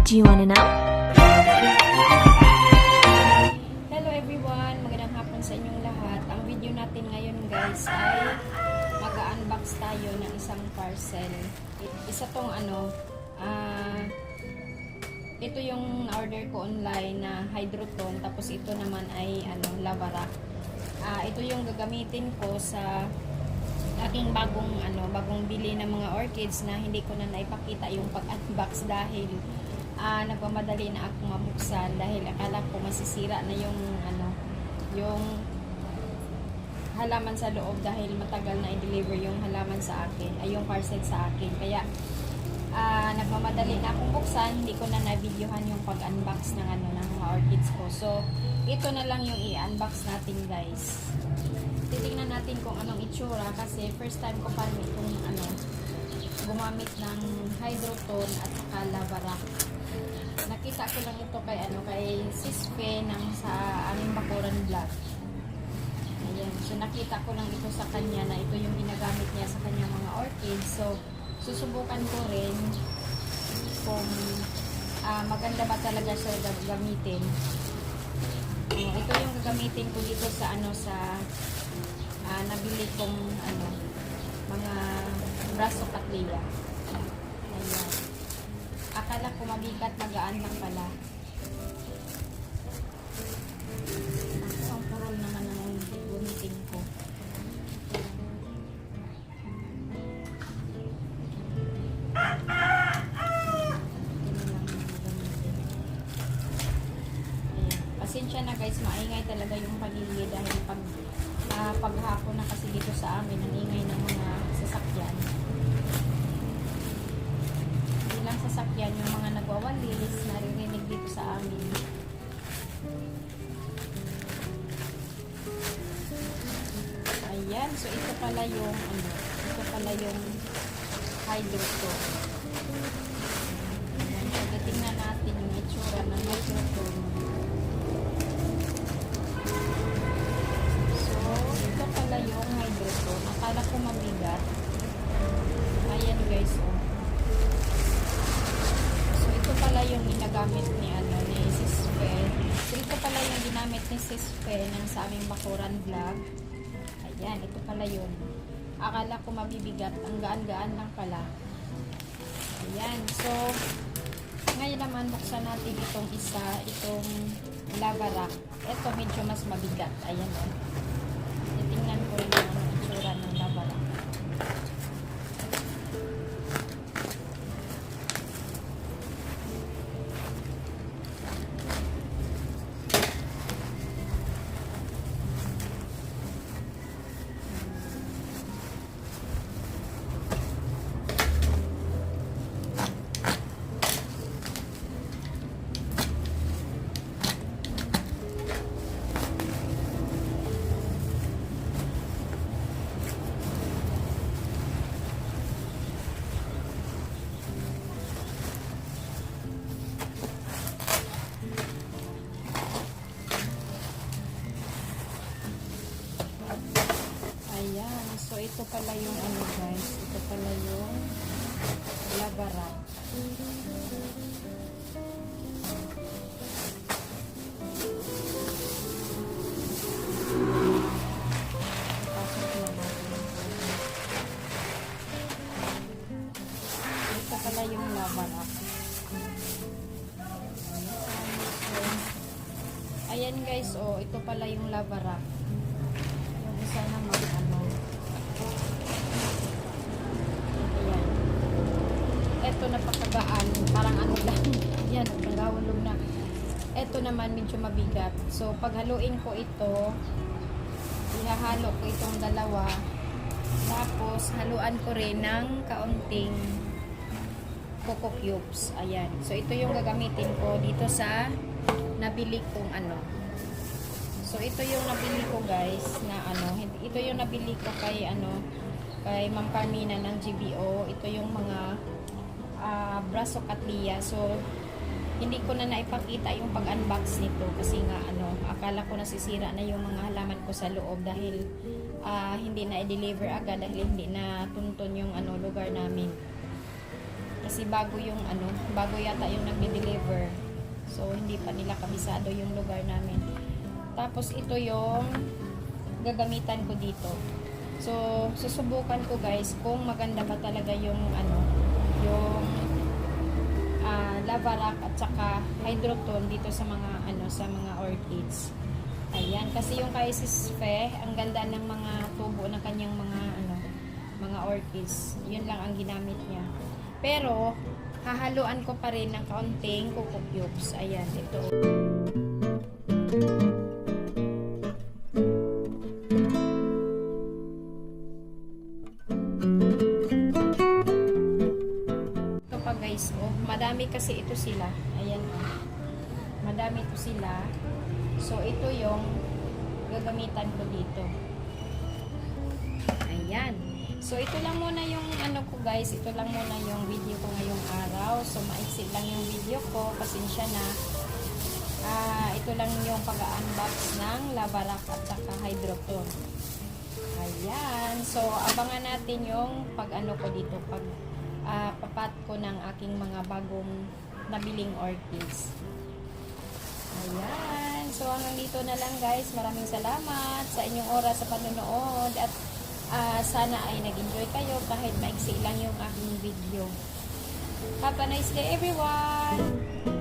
Do you wanna know? Hello everyone, magandang hapon sa inyong lahat. Ang video natin ngayon guys ay mag-unbox tayo ng isang parcel. Isa tong ito yung order ko online na Hydroton, tapos ito naman ay Lavara. Ito yung gagamitin ko sa aking bagong bili ng mga orchids na hindi ko na naipakita yung pag-unbox dahil nagmamadali na ako mabuksan dahil akala ko masisira na yung halaman sa loob dahil matagal na i-deliver yung halaman sa akin, ay yung parcel sa akin. Kaya nagmamadali na akong buksan, hindi ko na na-videohan yung pag-unbox ng ng mga orchids ko. So ito na lang yung i-unbox natin guys. Titingnan natin kung anong itsura kasi first time ko pa itong gumamit ng Hydroton at saka Lavara. Nakita ko lang ito kay Sisfe ng sa aming bakuran vlog. Ayan. So nakita ko lang ito sa kanya na ito yung ginagamit niya sa kanyang mga orchids. So susubukan ko rin kung maganda ba talaga siya gamitin. Ito yung gagamitin ko dito sa nabili kong mga braso katliya. Ayan. Akala ko mabigat, magaan lang pala. Ako ang purol naman ang gamitin ko. Pasensya na guys, maingay talaga yung paligid dahil paghapon na kasi dito sa amin ang ingay ng mga sasakyan. Hindi lang sasakyan, yung mga nagwawalis naririnig dito sa amin. Ayan, so ito pala yung Hydroton. Ayan, so titingnan natin yung itsura ng Hydroton. Yung Hydroton, akala ko mabigat. Ayan guys, oh. So ito pala yung ginagamit ni Sisfe. So ito pala yung ginamit ni Sisfe ng sa aming bakuran vlog. Ayan, ito pala yun. Akala ko mabibigat, ang gaan-gaan lang pala. Ayan, so ngayon naman buksan natin itong Lavara. Ito medyo mas mabigat. Ayan, oh. Tingnan ko rin yung itsura ng Lavara. Ayan, so ito pala yung guys, ito pala yung Lavara. Ito pala yung Lavara. Ayan guys, oh, ito pala yung Lavara. Isa naman ayan. Ito napakagaan, parang lang. Yan, pagawalog na. Ito naman medyo mabigat. So paghaluin ko ito, ihahalo ko itong dalawa. Tapos haluan ko rin ng kaunting coco cubes. Ayan. So ito yung gagamitin ko dito sa nabili kong So ito yung nabili ko guys na ito yung nabili ko kay kay Ma'am Carmina ng GBO. Ito yung mga braso katliya. So hindi ko na naipakita yung pag-unbox nito kasi nga akala ko nasisira na yung mga halaman ko sa loob dahil hindi na i-deliver agad dahil hindi na tuntun yung lugar namin. Kasi bago yung bago yata yung nagde-deliver. So, hindi pa nila kabisado yung lugar namin. Tapos, ito yung gagamitan ko dito. So, susubukan ko guys kung maganda ba talaga yung yung lava rock at saka hydrotone dito sa mga sa mga orchids. Ayan, kasi yung kay Sis Fe, ang ganda ng mga tubo ng kanyang mga orchids. Yun lang ang ginamit niya. Pero hahaluan ko pa rin ng kaunting coco cubes. Ayan, ito. Guys, madami kasi ito sila. Ayan, madami ito sila. So, ito yung gagamitan ko dito. Ayan. So, ito lang muna yung ko guys. Ito lang muna yung video ko ngayong araw. So, maiksi lang yung video ko. Pasensya na. Ito lang yung pag-unbox ng lava rock at saka hydrotone. Ayan. So, abangan natin yung ko dito. Papat ko ng aking mga bagong nabiling orchids. Ayan. So, hanggang dito na lang guys. Maraming salamat sa inyong oras sa panonood. At sana ay nag-enjoy kayo kahit maiksi lang yung aking video. Have a nice day everyone!